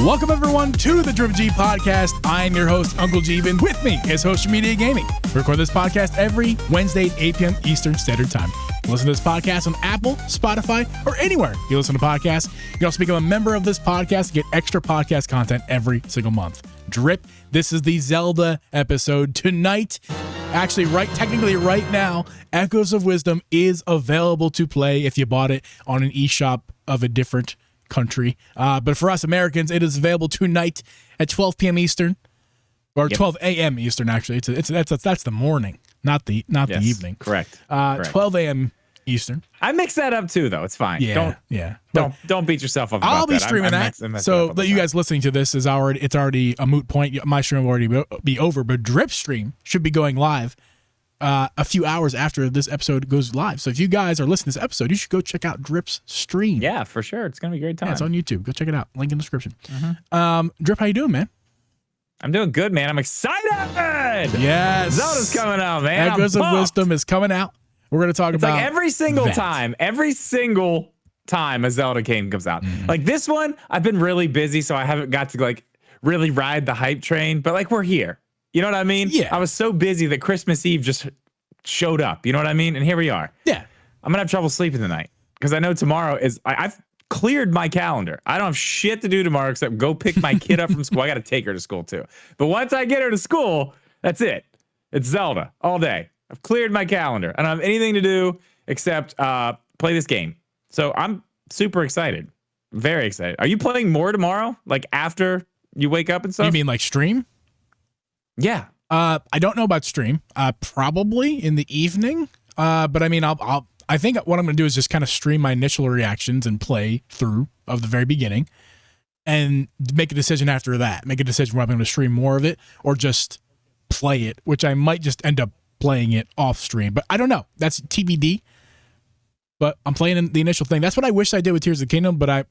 Welcome everyone to the Drip G Podcast. I am your host, Uncle G, and with me is Social Media Gaming. We record this podcast every Wednesday at 8 p.m. Eastern Standard Time. Listen to this podcast on Apple, Spotify, or anywhere you listen to podcasts. You can also become a member of this podcast and get extra podcast content every single month. Drip, this is the Zelda episode tonight. Actually, technically right now, Echoes of Wisdom is available to play if you bought it on an eShop of a different country. But for us Americans, it is available tonight at 12 p.m. Eastern, or 12 a.m. Eastern. Actually, that's the morning, not the evening. Correct. 12 a.m. Eastern. I mix that up too, though. It's fine. Don't beat yourself up about that. I'll be streaming that. So that you guys listening to this it's already a moot point. My stream will already be over, but Drip's stream should be going live a few hours after this episode goes live. So if you guys are listening to this episode, you should go check out Drip's stream. Yeah, for sure. It's going to be a great time. Yeah, it's on YouTube. Go check it out. Link in the description. Drip, how you doing, man? I'm doing good, man. I'm excited. Yes. Zelda's coming out, man. Echoes of Wisdom is coming out. We're going to talk about like every single time a Zelda game comes out. Like this one, I've been really busy, so I haven't got to really ride the hype train, but we're here. You know what I mean? Yeah. I was so busy that Christmas Eve just showed up. You know what I mean? And here we are. Yeah. I'm going to have trouble sleeping tonight because I know tomorrow I've cleared my calendar. I don't have shit to do tomorrow except go pick my kid up from school. I got to take her to school too. But once I get her to school, that's it. It's Zelda all day. I've cleared my calendar. I don't have anything to do except play this game. So I'm super excited. Very excited. Are you playing more tomorrow? Like after you wake up and stuff? You mean like stream? Yeah. I don't know about stream. Probably in the evening. But I mean, I think what I'm going to do is just kind of stream my initial reactions and play through of the very beginning and make a decision after that. Make a decision whether I'm going to stream more of it or just play it, which I might just end up playing it off stream. But I don't know. That's TBD. But I'm playing the initial thing. That's what I wish I did with Tears of the Kingdom, but I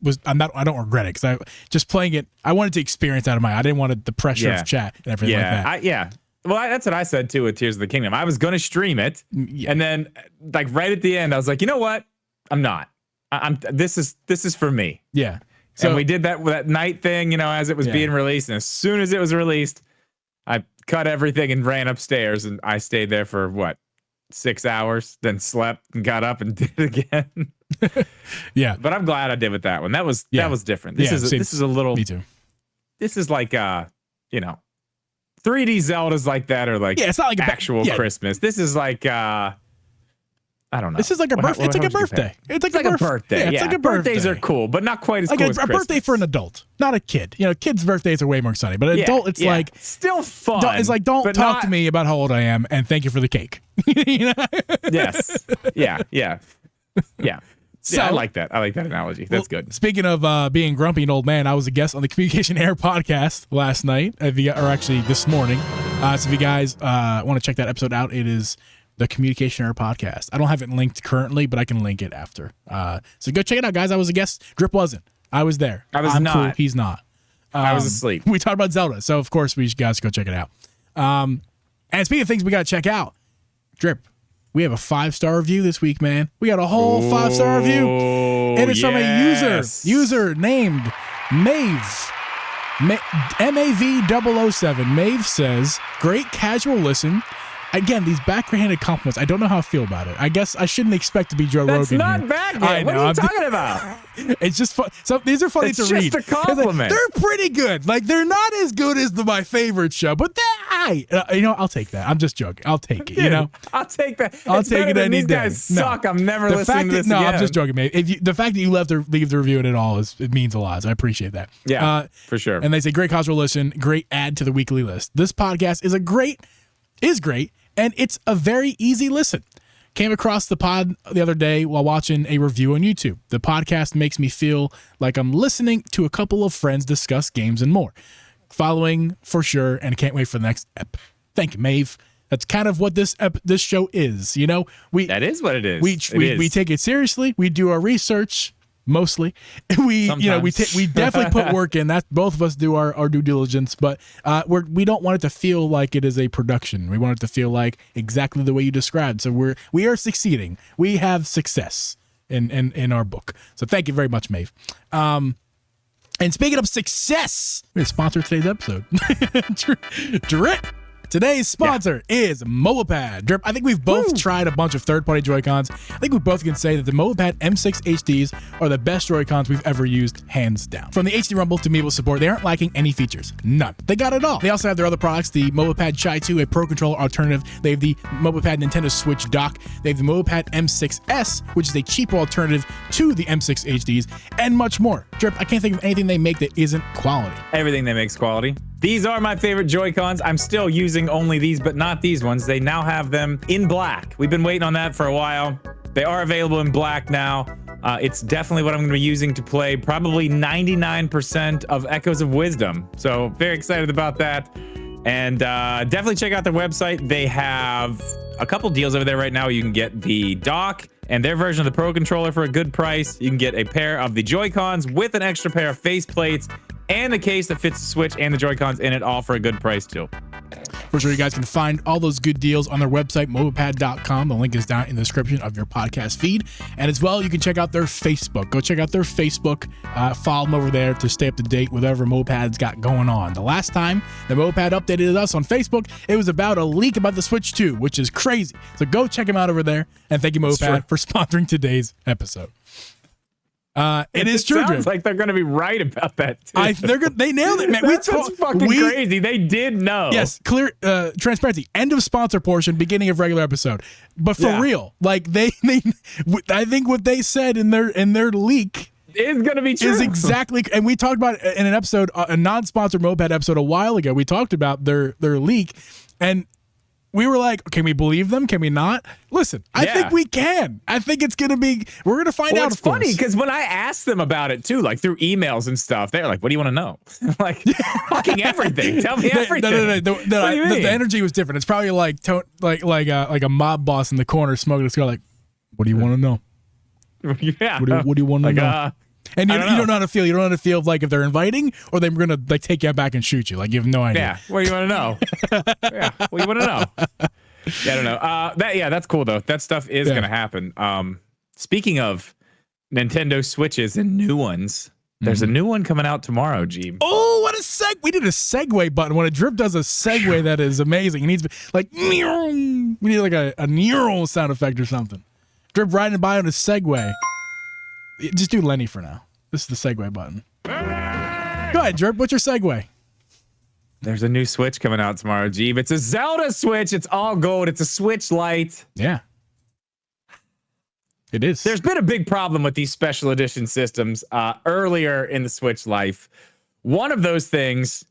don't regret it because I just playing it. I wanted to experience out of I didn't want the pressure of chat and everything like that. Well, that's what I said too with Tears of the Kingdom. I was going to stream it, and then right at the end, I was like, you know what? I'm not. This is for me. Yeah. So and we did that night thing, as it was being released, and as soon as it was released, I cut everything and ran upstairs, and I stayed there for 6 hours, then slept and got up and did it again. Yeah. But I'm glad I did with that one. That was different. This is a little. Me too. This is like 3D Zeldas like that are it's not like actual Christmas. This is like I don't know. This is like a birthday. It's like a birthday. It's like a birthday. Yeah, it's like a birthdays birthday. are cool, but not quite as like cool a as Christmas. birthday for an adult, not a kid. Kids' birthdays are way more exciting, but an adult, it's like still fun. It's like don't talk to me about how old I am and thank you for the cake. Yes. Yeah. So, I like that. I like that analogy. That's good. Speaking of being grumpy and old man, I was a guest on the Communication Error podcast last night, or actually this morning. So if you guys want to check that episode out, it is the Communication Error podcast. I don't have it linked currently, but I can link it after. So go check it out, guys. I was a guest. Drip wasn't. I was there. I'm not. Cool. He's not. I was asleep. We talked about Zelda, so of course we guys go check it out. And speaking of things we got to check out, Drip, we have a 5-star review this week, man. We got a whole 5-star review. And it's from a user named Mave. MAV007. Mave says, great casual listen. Again, these backhanded compliments, I don't know how I feel about it. I guess I shouldn't expect to be Joe Rogan. That's not backhand. What are you talking about? It's just fun. So these are funny to read. It's just a compliment. They're pretty good. They're not as good as my favorite show, but I'll take that. I'm just joking. I'll take it. Dude, I'll take that. I'll take it any day. These guys suck. I'm never listening to this again. No, I'm just joking, mate. The fact that you leave the review in it all it means a lot. So I appreciate that. Yeah, for sure. And they say great casual listen, great add to the weekly list. This podcast is great, and it's a very easy listen. Came across the pod the other day while watching a review on YouTube. The podcast makes me feel like I'm listening to a couple of friends discuss games and more. Following for sure, and can't wait for the next ep. Thank you, Mave. That's kind of what this show is. That is what it is. We take it seriously. We do our research. Mostly, we definitely put work in. That both of us do our due diligence, but we don't want it to feel like it is a production. We want it to feel like exactly the way you described. So we are succeeding. We have success in our book. So thank you very much, Maeve. And speaking of success, we're going to sponsor today's episode. Drip. Today's sponsor is mobapad. Drip, I think we've both tried a bunch of third-party Joy-Cons. I think we both can say that the mobapad M6 HDs are the best Joy-Cons we've ever used, hands down. From the HD Rumble to Meeple support, they aren't lacking any features. None. They got it all. They also have their other products, the mobapad Chai 2, a Pro Controller alternative. They have the mobapad Nintendo Switch dock. They have the mobapad M6S, which is a cheaper alternative to the M6 HDs, and much more. Drip, I can't think of anything they make that isn't quality. Everything they make's quality. These are my favorite Joy-Cons. I'm still using only these, but not these ones. They now have them in black. We've been waiting on that for a while. They are available in black now. It's definitely what I'm going to be using to play probably 99% of Echoes of Wisdom. So very excited about that. And definitely check out their website. They have a couple deals over there right now. You can get the dock and their version of the Pro Controller for a good price. You can get a pair of the Joy-Cons with an extra pair of face plates and the case that fits the Switch and the Joy-Cons in it, all for a good price too. For sure, you guys can find all those good deals on their website, mobapad.com. The link is down in the description of your podcast feed. And as well, you can check out their Facebook. Go check out their Facebook. Follow them over there to stay up to date with whatever Mopads got going on. The last time that Mopad updated us on Facebook, it was about a leak about the Switch 2, which is crazy. So go check them out over there. And thank you, Mopad, for sponsoring today's episode. It is true. Sounds like they're going to be right about that too. They nailed it, man. That's fucking crazy. They did know. Yes, clear transparency. End of sponsor portion. Beginning of regular episode. But for real, like they, I think what they said in their leak is going to be true. Is exactly, and we talked about it in an episode, a non-sponsored Moped episode a while ago. We talked about their leak, and we were like, can we believe them? Can we not? Listen, I think we can. I think it's going to be, we're going to find out. It's funny because when I asked them about it too, like through emails and stuff, they're like, what do you want to know? Like, fucking everything. Tell me everything. No. The energy was different. It's probably like a mob boss in the corner smoking a cigar like, what do you want to know? Yeah. What do you want to know? And you don't know how to feel. You don't know how to feel like if they're inviting or they're going to like take you back and shoot you. Like you have no idea. Yeah. What do you want to know? Yeah. What do you want to know? Yeah, I don't know. That's cool though. That stuff is going to happen. Speaking of Nintendo Switches and new ones, there's a new one coming out tomorrow, G. Oh, what a seg! We did a segue button. When a Drip does a segue, that is amazing. It needs like we need like a neural sound effect or something. Drip riding by on a segue. Just do Lenny for now. This is the segue button. Go ahead, Drip. What's your segue? There's a new Switch coming out tomorrow, Jeeb. It's a Zelda Switch. It's all gold. It's a Switch Lite. Yeah. It is. There's been a big problem with these special edition systems earlier in the Switch life. One of those things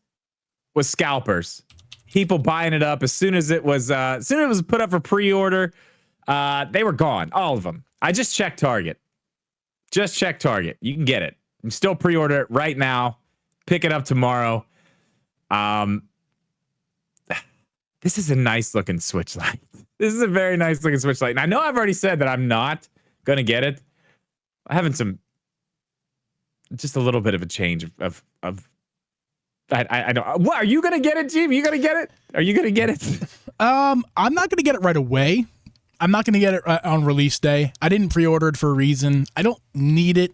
was scalpers. People buying it up as soon as it was put up for pre-order. They were gone. All of them. I just checked Target. You can get it. You can still pre-order it right now. Pick it up tomorrow. This is a nice looking Switch Lite. This is a very nice looking Switch Lite. And I know I've already said that I'm not gonna get it. I'm having just a little bit of a change of I don't. What are you gonna get it, Jim? You gonna get it? Are you gonna get it? I'm not gonna get it right away. I'm not gonna get it on release day. I didn't pre-order it for a reason. I don't need it.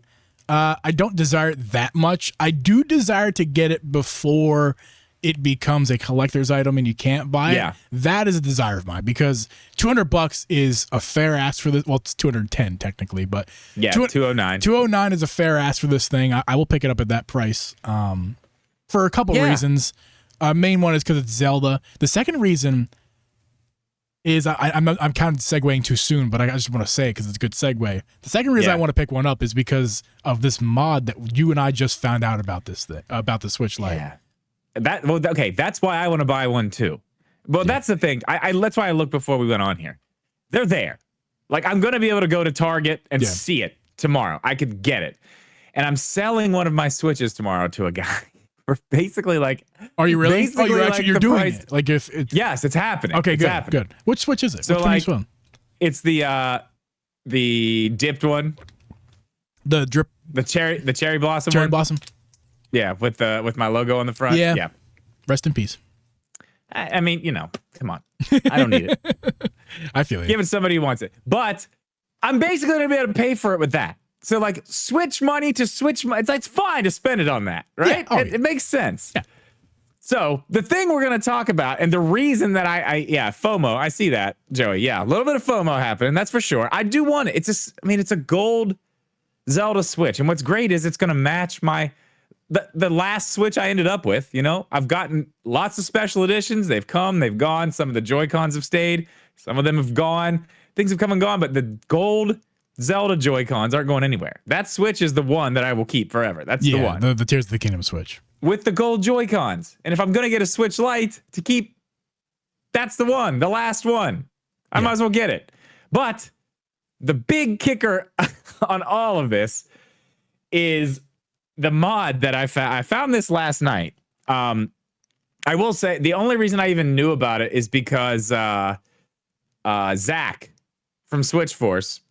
I don't desire it that much. I do desire to get it before it becomes a collector's item and you can't buy it. That is a desire of mine because $200 is a fair ask for this. Well, it's 210 technically, but yeah, 209. 209 is a fair ask for this thing. I will pick it up at that price for a couple reasons. Main one is because it's Zelda. The second reason is I'm kind of segueing too soon, but I just want to say it because it's a good segue. The second reason I want to pick one up is because of this mod that you and I just found out about this thing, about the Switch Lite. Yeah. That's why I want to buy one too. But that's the thing. That's why I looked before we went on here. They're there. Like I'm going to be able to go to Target and see it tomorrow. I could get it. And I'm selling one of my Switches tomorrow to a guy. For basically like, are you really? Oh, you're doing price. It. Like if it's, yes, it's happening. Okay, it's good, happening. Good. Which Switch is it? So which one? It's the dipped one. The drip. The cherry blossom. Cherry one. blossom. Yeah, with my logo on the front. Yeah. Rest in peace. I mean, come on. I don't need it. I feel you. Give it to somebody who wants it. But I'm basically gonna be able to pay for it with that. So like switch money to switch money. It's fine to spend it on that, right? Yeah. Oh, it makes sense. Yeah. So the thing we're going to talk about, and the reason that FOMO, I see that, Joey. Yeah, a little bit of FOMO happening. That's for sure. I do want it. It's a gold Zelda Switch. And what's great is it's going to match the last Switch I ended up with. You know, I've gotten lots of special editions. They've come, they've gone. Some of the Joy-Cons have stayed. Some of them have gone. Things have come and gone, but the gold Zelda Joy-Cons aren't going anywhere. That Switch is the one that I will keep forever. That's the one. The Tears of the Kingdom Switch. With the gold Joy-Cons. And if I'm going to get a Switch Lite to keep, that's the one, the last one. I might as well get it. But the big kicker on all of this is the mod that I found. I found this last night. I will say the only reason I even knew about it is because Zach from Switch Force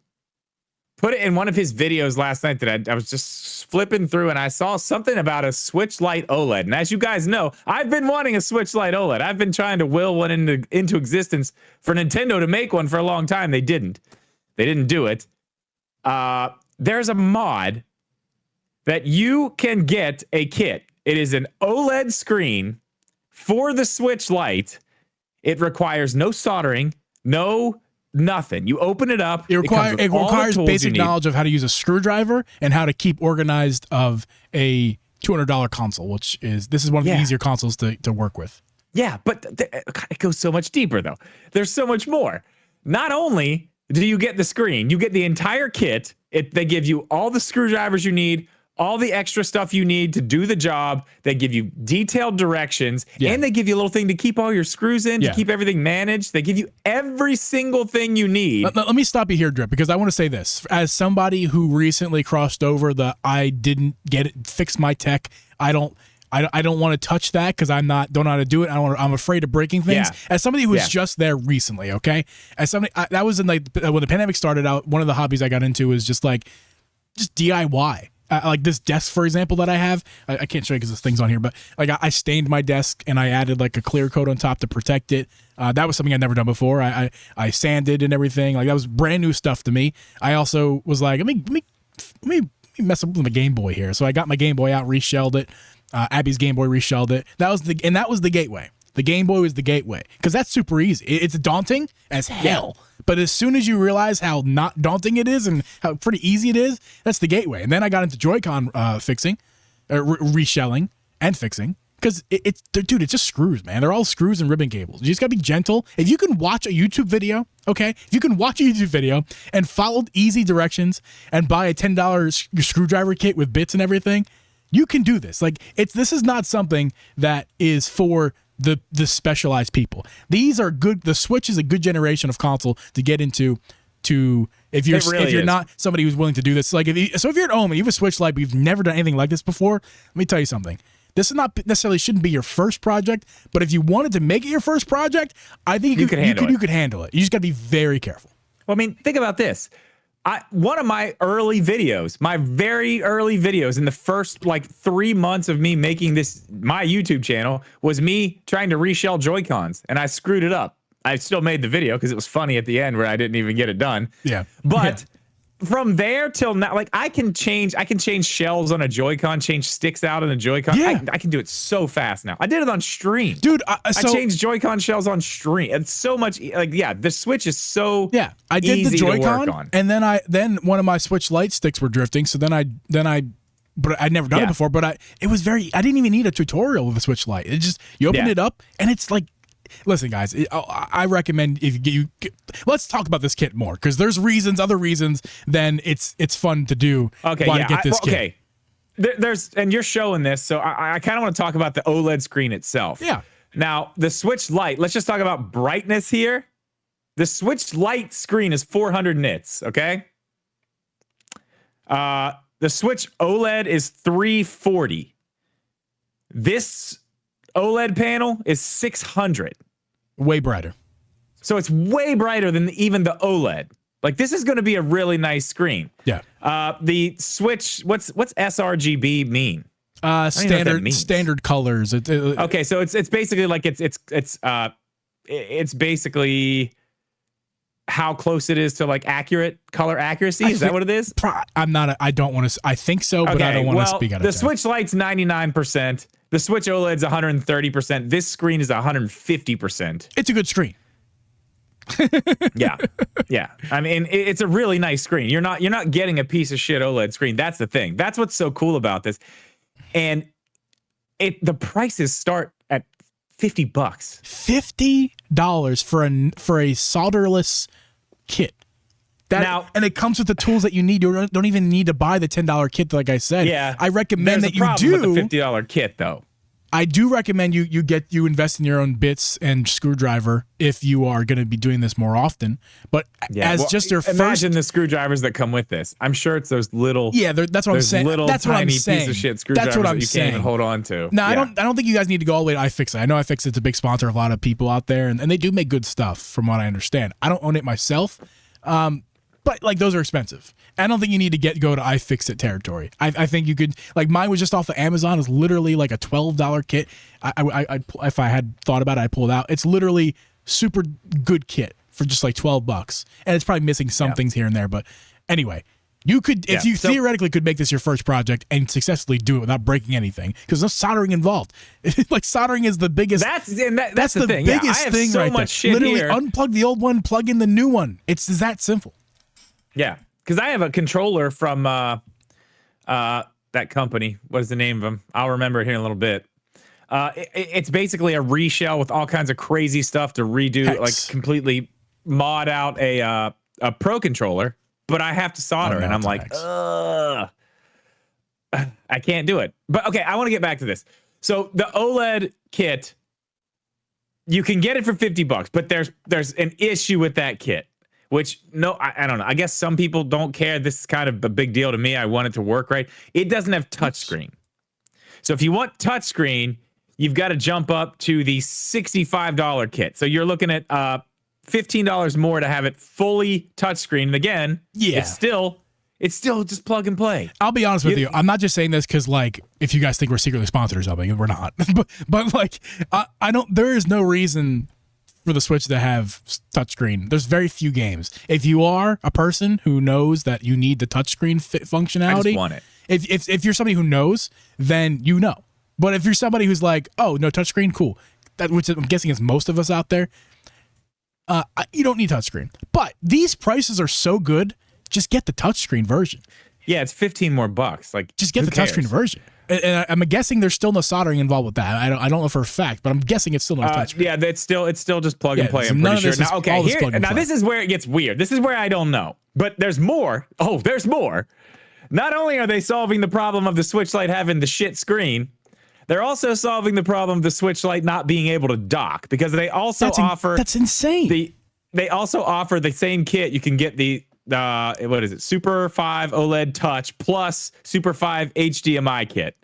put it in one of his videos last night that I was just flipping through, and I saw something about a Switch Lite OLED. And as you guys know, I've been wanting a Switch Lite OLED. I've been trying to will one into existence for Nintendo to make one for a long time. They didn't do it. There's a mod that you can get a kit. It is an OLED screen for the Switch Lite. It requires no soldering, nothing. You open it up. It requires basic knowledge of how to use a screwdriver and how to keep organized of a $200 console, which is one of the easier consoles to work with. Yeah, but it goes so much deeper though. There's so much more. Not only do you get the screen, you get the entire kit. They give you all the screwdrivers you need, all the extra stuff you need to do the job. They give you detailed directions, and they give you a little thing to keep all your screws in, to keep everything managed. They give you every single thing you need. Let me stop you here, Drip, because I want to say this. As somebody who recently crossed over I didn't get it, fix my tech, I don't want to touch that because don't know how to do it. I'm afraid of breaking things. Yeah. As somebody who was just there recently, okay? As somebody that was in when the pandemic started out, one of the hobbies I got into was just DIY. Like this desk, for example, that I have. I can't show you because this thing's on here, but like I stained my desk and I added like a clear coat on top to protect it. That was something I'd never done before. I sanded and everything. Like that was brand new stuff to me. I also was like, let me mess up with my Game Boy here. So I got my Game Boy out, reshelled it. Abby's Game Boy reshelled it. That was the gateway. The Game Boy was the gateway because that's super easy. It's daunting as hell. But as soon as you realize how not daunting it is and how pretty easy it is, that's the gateway. And then I got into Joy-Con fixing, reshelling, and fixing. Because it's just screws, man. They're all screws and ribbon cables. You just got to be gentle. If you can watch a YouTube video, okay? If you can watch a YouTube video and follow easy directions and buy a $10 screwdriver kit with bits and everything, you can do this. Like, this is not something that is for the specialized people. These are good. The Switch is a good generation of console to get into. If you're not somebody who's willing to do this, like if you're at home and you have a Switch Lite but you've never done anything like this before, let me tell you something. This is not necessarily shouldn't be your first project, but if you wanted to make it your first project, I think you could handle it. You just got to be very careful. Well, I mean, think about this. One of my early videos, my very early videos in the first 3 months of me making my YouTube channel was me trying to reshell Joy-Cons, and I screwed it up. I still made the video because it was funny at the end where I didn't even get it done. Yeah. But from there till now, I can change shells on a Joy-Con, change sticks out on a Joy-Con. Yeah. I can do it so fast now. I did it on stream. Dude, I changed Joy-Con shells on stream. It's so much the Switch is so I did easy the Joy-Con, to work on. and then one of my Switch Lite sticks were drifting, so but I'd never done it before, but I didn't even need a tutorial with the Switch Lite. It just, you open it up and it's like, listen, guys, I recommend let's talk about this kit more because there's other reasons than it's fun to do. Okay, to get this kit. Okay, and you're showing this, so I kind of want to talk about the OLED screen itself. Yeah. Now the Switch Lite. Let's just talk about brightness here. The Switch Lite screen is 400 nits. Okay. The Switch OLED is 340. This OLED panel is 600. Way brighter. So it's way brighter than even the OLED. Like, this is going to be a really nice screen. Yeah. The Switch, what's sRGB mean? Standard colors. Okay, so it's basically like it's basically how close it is to like accurate color accuracy? Is that what it is? I don't want to. I think so, but I don't want to speak out of turn. The Switch Lite's 99%. The Switch OLED's 130%. This screen is 150%. It's a good screen. Yeah. I mean, it's a really nice screen. You're not getting a piece of shit OLED screen. That's the thing. That's what's so cool about this. And the prices start at $50. $50 for a solderless kit. And it comes with the tools that you need. You don't even need to buy the $10 kit, like I said. Yeah, I recommend that you do. With the $50 kit, though. I do recommend you invest in your own bits and screwdriver if you are going to be doing this more often. But just your imagine the screwdrivers that come with this. I'm sure it's those little that's what I'm saying. Little that's what tiny I'm saying. piece of shit screwdrivers that you can't even hold on to. No, I don't think you guys need to go all the way to iFixit. I know iFixit's a big sponsor of a lot of people out there, and they do make good stuff from what I understand. I don't own it myself. But like those are expensive. I don't think you need to go to iFixit territory. I think you could, like, mine was just off of Amazon. It's literally like a $12 kit. I if I had thought about it, I pull it out. It's literally super good kit for just like $12, and it's probably missing some things here and there. But anyway, you could if you theoretically could make this your first project and successfully do it without breaking anything, because no soldering involved. Like soldering is the biggest. That's the thing. biggest thing so right much there. Shit literally here. unplug the old one, plug in the new one. It's that simple. Yeah, because I have a controller from that company. What is the name of them? I'll remember it here in a little bit. It's basically a reshell with all kinds of crazy stuff to redo, like completely mod out a Pro controller. But I have to solder, and I'm like, ugh, I can't do it. But okay, I want to get back to this. So the OLED kit, you can get it for $50, but there's an issue with that kit. Which, no, I don't know. I guess some people don't care. This is kind of a big deal to me. I want it to work right. It doesn't have touchscreen. So if you want touchscreen, you've got to jump up to the $65 kit. So you're looking at $15 more to have it fully touchscreen. And again, it's still just plug and play. I'll be honest with you. I'm not just saying this because, like, if you guys think we're secretly sponsored or something, we're not. but like, I don't. There is no reason for the Switch to have touchscreen. There's very few games. If you are a person who knows that you need the touchscreen functionality, I just want it. If you're somebody who knows, then you know. But if you're somebody who's like, oh, no touchscreen, cool. Which I'm guessing is most of us out there. You don't need touchscreen. But these prices are so good, just get the touchscreen version. Yeah, it's $15 more. Like, just get the touchscreen version. And I'm guessing there's still no soldering involved with that. I don't know for a fact, but I'm guessing it's still no touchscreen. Yeah, it's still just plug and play. I'm pretty sure. Now, okay, this is where it gets weird. This is where I don't know. But there's more. Oh, there's more. Not only are they solving the problem of the Switch Lite having the shit screen, they're also solving the problem of the Switch Lite not being able to dock, because they also offer. That's insane. They also offer the same kit. You can get the what is it? Super 5 OLED Touch plus Super 5 HDMI kit.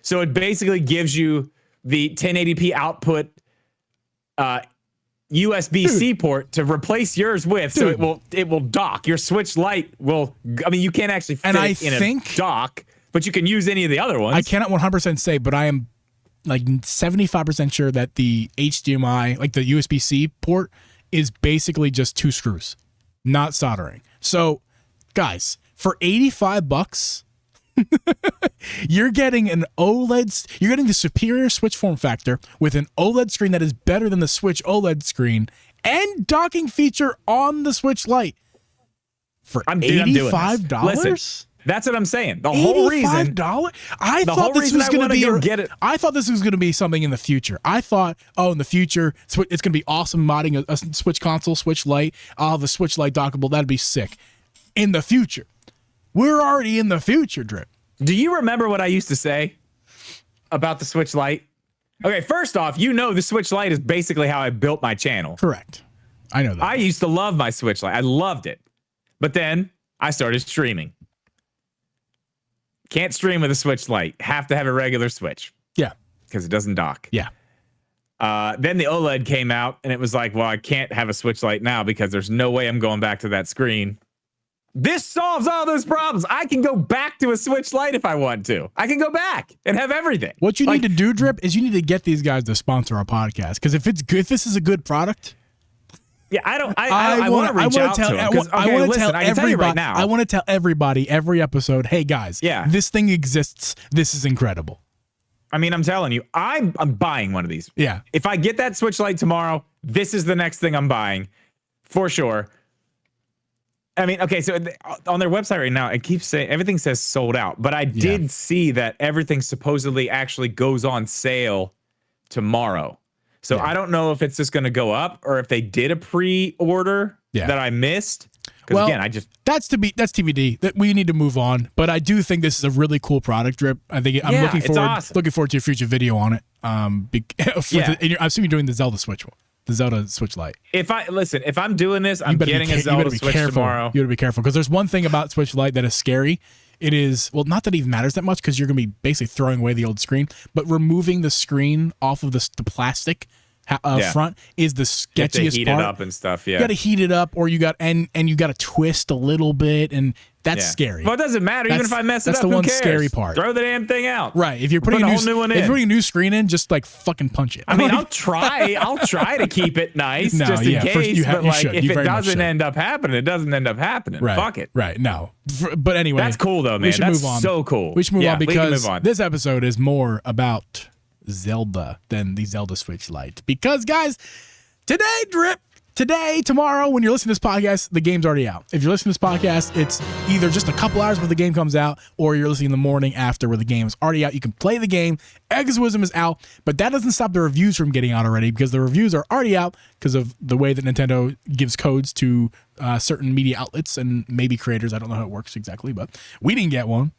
So it basically gives you the 1080p output USB-C port to replace yours with, so it will dock. Your Switch Lite will. I mean, you can't actually fit it in a dock, but you can use any of the other ones. I cannot 100% say, but I am like 75% sure that the HDMI, like the USB-C port, is basically just 2 screws, not soldering. So, guys, for $85, you're getting an OLED. You're getting the superior Switch form factor with an OLED screen that is better than the Switch OLED screen and docking feature on the Switch Lite for $85. Listen, that's what I'm saying. The whole reason. $85? I thought this was going to be. Get it. I thought this was going to be something in the future. I thought, in the future, it's going to be awesome modding a Switch console, Switch Lite. I'll have a Switch Lite dockable. That'd be sick. In the future. We're already in the future, Drip. Do you remember what I used to say about the Switch Lite? Okay, first off, the Switch Lite is basically how I built my channel. Correct. I know that. I used to love my Switch Lite. I loved it. But then I started streaming. Can't stream with a Switch Lite. Have to have a regular Switch. Yeah. Because it doesn't dock. Yeah. Then the OLED came out, and it was like, well, I can't have a Switch Lite now because there's no way I'm going back to that screen. This solves all those problems. I can go back to a Switch Lite if I want to. I can go back and have everything. What you need to do, Drip, is you need to get these guys to sponsor our podcast. Because if this is a good product, Yeah, I want to reach out to him. Okay, listen, I can tell you right now. I want to tell everybody every episode, hey guys, this thing exists. This is incredible. I mean, I'm telling you, I'm buying one of these. Yeah. If I get that Switch Lite tomorrow, this is the next thing I'm buying for sure. I mean, okay, so on their website right now, it keeps saying everything says sold out, but I did see that everything supposedly actually goes on sale tomorrow. So I don't know if it's just going to go up or if they did a pre-order that I missed. Because again, that's TBD. That we need to move on. But I do think this is a really cool product, Drip. I think I'm looking forward to a future video on it. I'm assuming you're doing the Zelda Switch one. The Zelda Switch Lite. If I'm doing this, I'm getting a Zelda Switch tomorrow. You gotta be careful because there's one thing about Switch Lite that is scary. It is, well, not that it even matters that much because you're gonna be basically throwing away the old screen, but removing the screen off of the plastic front is the sketchiest part. You have to heat it up and stuff. Yeah, you got to heat it up, or you got and you got to twist a little bit, and that's scary. Well, it doesn't matter. Even if I mess it up, that's the one cares? scary part. Throw the damn thing out. Right. If you're putting a new one in, if you're putting a new screen in, just like fucking punch it. I mean, I'll try to keep it nice, just in case. But like, if it doesn't end up happening, it doesn't end up happening. Right. Fuck it. Right. No. But anyway, that's cool though, man. That's so cool. We should move on because this episode is more about Zelda than the Zelda Switch Lite. Because guys, tomorrow, when you're listening to this podcast, the game's already out. If you're listening to this podcast, it's either just a couple hours where the game comes out, or you're listening the morning after where the game is already out. You can play the game. Exorcism is out, but that doesn't stop the reviews from getting out already because the reviews are already out because of the way that Nintendo gives codes to certain media outlets and maybe creators. I don't know how it works exactly, but we didn't get one.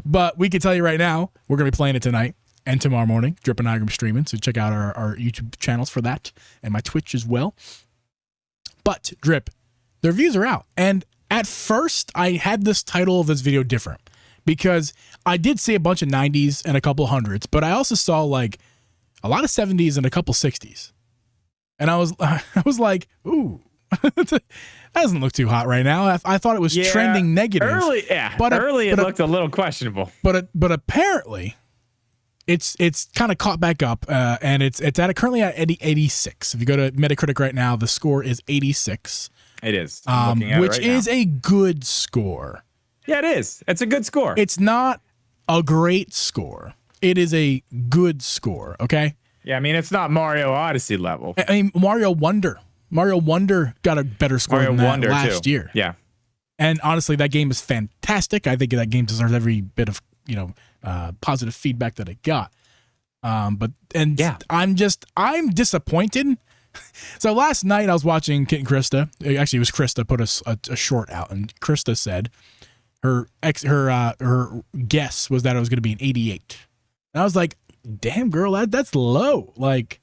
But we can tell you right now, we're going to be playing it tonight. And tomorrow morning, Drip and I are going to be streaming, so check out our YouTube channels for that, and my Twitch as well. But, Drip, the reviews are out. And at first, I had this title of this video different, because I did see a bunch of 90s and a couple hundreds, but I also saw, like, a lot of 70s and a couple 60s. And I was like, ooh, that doesn't look too hot right now. I thought it was trending negative. Early it looked a little questionable. But apparently... It's kind of caught back up, and it's currently at 86. If you go to Metacritic right now, the score is 86. It is, which is a good score. Yeah, it is. It's a good score. It's not a great score. It is a good score. Okay. Yeah, I mean it's not Mario Odyssey level. I mean Mario Wonder got a better score than that last year. Yeah. And honestly, that game is fantastic. I think that game deserves every bit of positive feedback that it got. I'm disappointed. So last night I was watching Kit and Krista. Actually, it was Krista put a short out, and Krista said her guess was that it was going to be an 88. And I was like, damn girl, that's low. Like,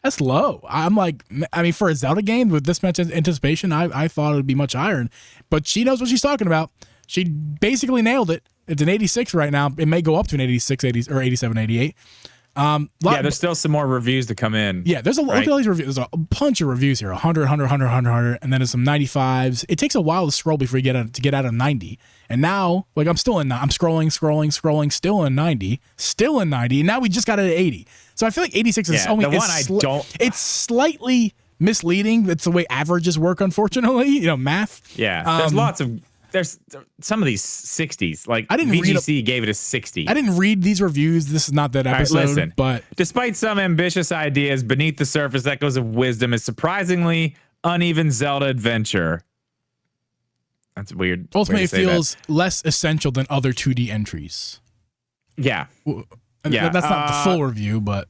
that's low. I'm like, I mean, for a Zelda game with this much anticipation, I thought it would be much higher. But she knows what she's talking about. She basically nailed it. It's an 86 right now. It may go up to an 86, 80, or 87, 88. There's still some more reviews to come in. Yeah, there's look at all these reviews. There's a bunch of reviews here. 100, 100, 100, 100, and then there's some 95s. It takes a while to scroll before you get out of 90. And now, like I'm scrolling, still in 90, and now we just got it at 80. So I feel like 86 is only the one it's slightly misleading. That's the way averages work, unfortunately. Math. Yeah, there's some of these 60s. Like VGC gave it a 60. I didn't read these reviews. This is not that episode. Listen, but despite some ambitious ideas, beneath the surface, echoes of wisdom is surprisingly uneven Zelda adventure. That's weird. Ultimately, it feels less essential than other 2D entries. Yeah. That's not the full review, but.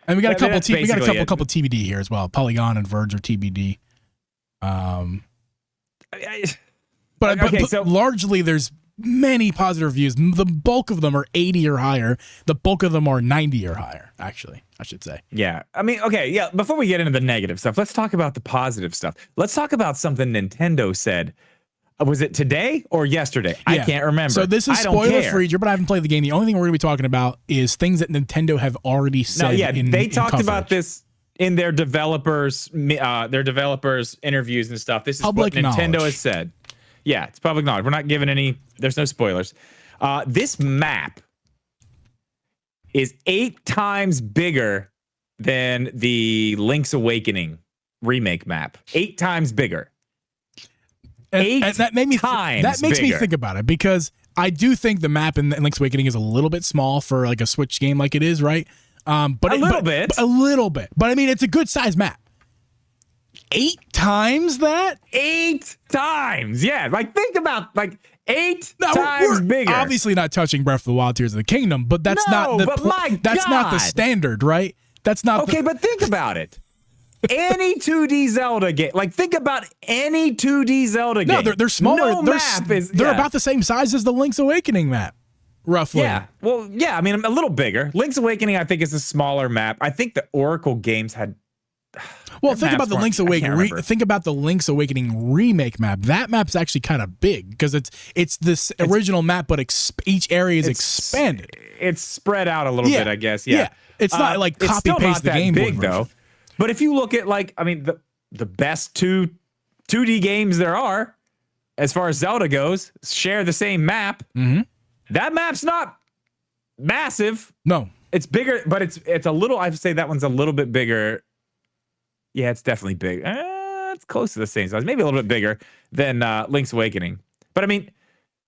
And we got a couple TBD here as well. Polygon and Verge are TBD. But largely there's many positive reviews. The bulk of them are 80 or higher. The bulk of them are 90 or higher, actually, I should say. Yeah. I mean, okay, yeah, before we get into the negative stuff, let's talk about the positive stuff. Let's talk about something Nintendo said. Was it today or yesterday? Yeah. I can't remember. So this is spoiler-free, but I haven't played the game. The only thing we're going to be talking about is things that Nintendo have already said. They talked about this in their developers interviews and stuff. This is public what Nintendo knowledge. Has said. Yeah, it's public knowledge. We're not giving any. There's no spoilers. This map is 8 times bigger than the Link's Awakening remake map. 8 times bigger. And that made me times makes me bigger. think about it, because I do think the map in Link's Awakening is a little bit small for like a Switch game like it is, right? But a little bit. A little bit. But I mean, it's a good size map. 8 times that? 8 times. Yeah. Like, think about, like, 8 times bigger. Obviously not touching Breath of the Wild Tears of the Kingdom, but that's not the that's not the standard, right? That's not okay, but think about it. Any 2D Zelda game, like, think about any 2D Zelda game. No, they're smaller. No map is. They're about the same size as the Link's Awakening map, roughly. Yeah. Well, yeah. I mean, a little bigger. Link's Awakening, I think, is a smaller map. I think the Oracle games had. Well, think about the Link's Awakening. Think about the Link's Awakening remake map. That map's actually kind of big because it's this original map, but each area is expanded. It's spread out a little bit, I guess. Yeah. It's not like copy paste the Game Boy big though. But if you look at, like, I mean, the best 2D games there are, as far as Zelda goes, share the same map. Mm-hmm. That map's not massive. No, it's bigger, but it's a little. I'd say that one's a little bit bigger. Yeah, it's definitely big. It's close to the same size, maybe a little bit bigger than Link's Awakening. But I mean,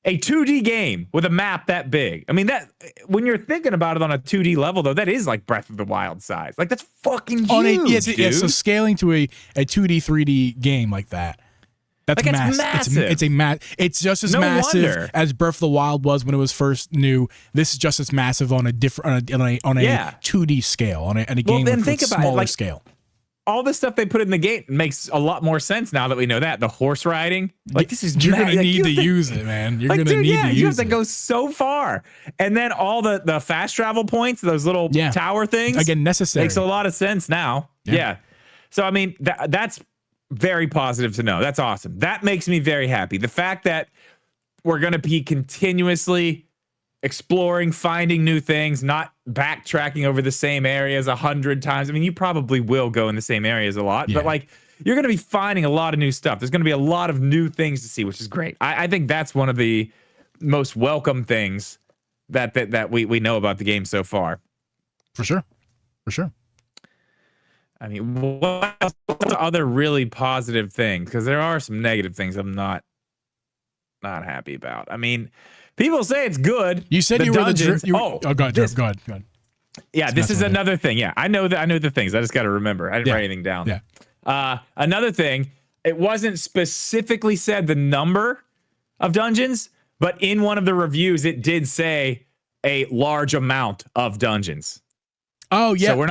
a 2D game with a map that big. I mean, that when you're thinking about it on a 2D level, though, that is like Breath of the Wild size. Like, that's fucking huge, dude. Yeah, so scaling to a 2D, 3D game like that, that's like, massive. It's just as massive as Breath of the Wild was when it was first new. This is just as massive on a different on a 2D scale, on a game with a smaller scale. All the stuff they put in the game makes a lot more sense now that we know that. The horse riding, like, this is you're gonna need to use it, man. You're gonna need to use it. You have to go so far, and then all the fast travel points, those little tower things, again, necessary. Makes a lot of sense now. Yeah. So I mean, that's very positive to know. That's awesome. That makes me very happy. The fact that we're gonna be continuously exploring, finding new things, not backtracking over the same areas 100 times. I mean, you probably will go in the same areas a lot, but like, you're going to be finding a lot of new stuff. There's going to be a lot of new things to see, which is great. I think that's one of the most welcome things that we know about the game so far. For sure. I mean, what else, what's the other really positive things? Because there are some negative things I'm not happy about. I mean, people say it's good. You said the you dungeons, were the. Go ahead. Yeah, this is another thing. Yeah, I know the things. I just got to remember. I didn't write anything down. Yeah. Another thing, it wasn't specifically said the number of dungeons, but in one of the reviews, it did say a large amount of dungeons. Oh yeah. So we're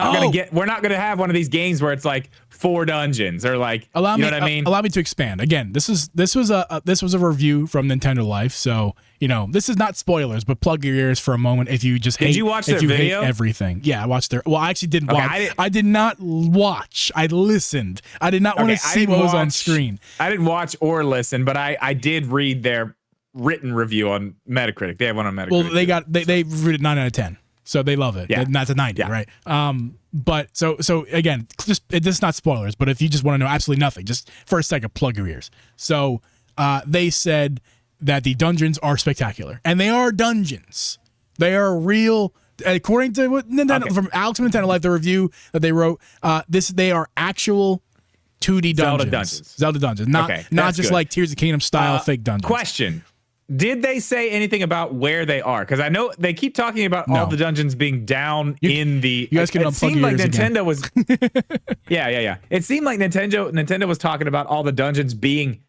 not gonna have one of these games where it's like 4 dungeons or like, you know what I mean? Allow me to expand. Again, this was a review from Nintendo Life, so this is not spoilers, but plug your ears for a moment if you just Did you watch their video? Hate everything. Yeah, I watched their. Well, I actually didn't watch. I did not watch. I listened. I did not want to see what was on screen. I didn't watch or listen, but I did read their written review on Metacritic. They have one on Metacritic. Well, they read it 9 out of 10. So they love it. Yeah. That's a 90, right? But so again, this is not spoilers, but if you just want to know absolutely nothing, just for a second, plug your ears. So they said that the dungeons are spectacular, and they are dungeons. They are real. According to what Nintendo, from Alex from Nintendo Life, the review that they wrote, they are actual 2D dungeons. Zelda dungeons. Not just like Tears of the Kingdom style fake dungeons. Question. Did they say anything about where they are? Because I know they keep talking about all the dungeons being down in the. You guys can unplug your ears again. Nintendo was. Yeah. It seemed like Nintendo was talking about all the dungeons being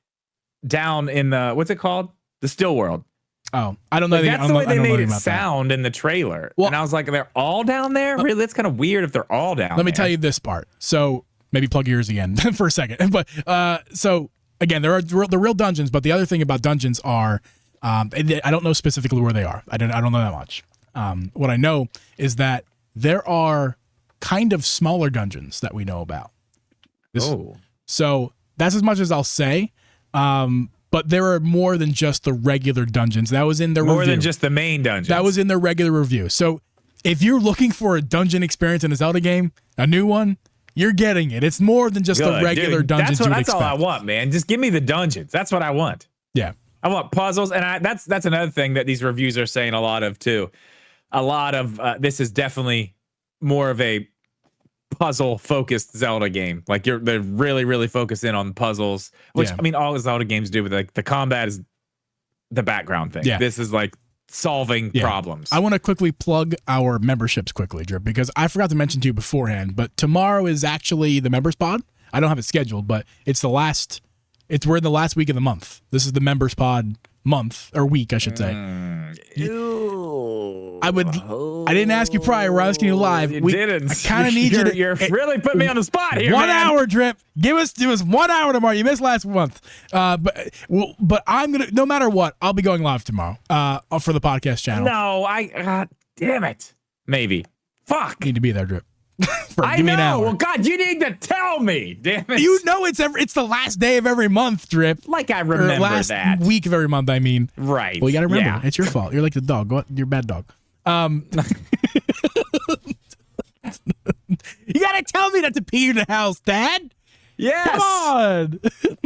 down in the, what's it called? The Still World. Oh, I don't know. That's the way they made it sound in the trailer. Well, and I was like, they're all down there? Really? That's kind of weird if they're all down there. Let me tell you this part. So maybe plug your ears again for a second. But so again, there are the real dungeons, but the other thing about dungeons are. I don't know specifically where they are. I don't know that much. What I know is that there are kind of smaller dungeons that we know about. So that's as much as I'll say. But there are more than just the regular dungeons. That was in their review. More than just the main dungeons. That was in their regular review. So if you're looking for a dungeon experience in a Zelda game, a new one, you're getting it. It's more than just the regular dungeons you would expect. That's all I want, man. Just give me the dungeons. That's what I want. Yeah. I want puzzles, and that's another thing that these reviews are saying a lot of too. A lot of this is definitely more of a puzzle focused Zelda game. Like they're really, really focused in on puzzles, which I mean, all Zelda games do, but like the combat is the background thing. Yeah. This is like solving problems. I want to quickly plug our memberships quickly, Drip, because I forgot to mention to you beforehand, but tomorrow is actually the members pod. I don't have it scheduled, but we're in the last week of the month. This is the members pod month or week, I should say. I didn't ask you prior. We're asking you live. You didn't. I kind of need you to. You're really putting me on the spot here. 1 man. hour, Drip. Give us 1 hour tomorrow. You missed last month. But I'm gonna. No matter what, I'll be going live tomorrow. For the podcast channel. No, damn it. Maybe. Fuck. Need to be there, Drip. I give me an know. hour. Well, God, you need to tell me. Damn it. You know it's the last day of every month, Drip. Like I remember or last that. week of every month. I mean, right. Well, you gotta remember. Yeah. It's your fault. You're like the dog. You're a bad dog. You gotta tell me not to pee in the house, Dad. Yes. Come on.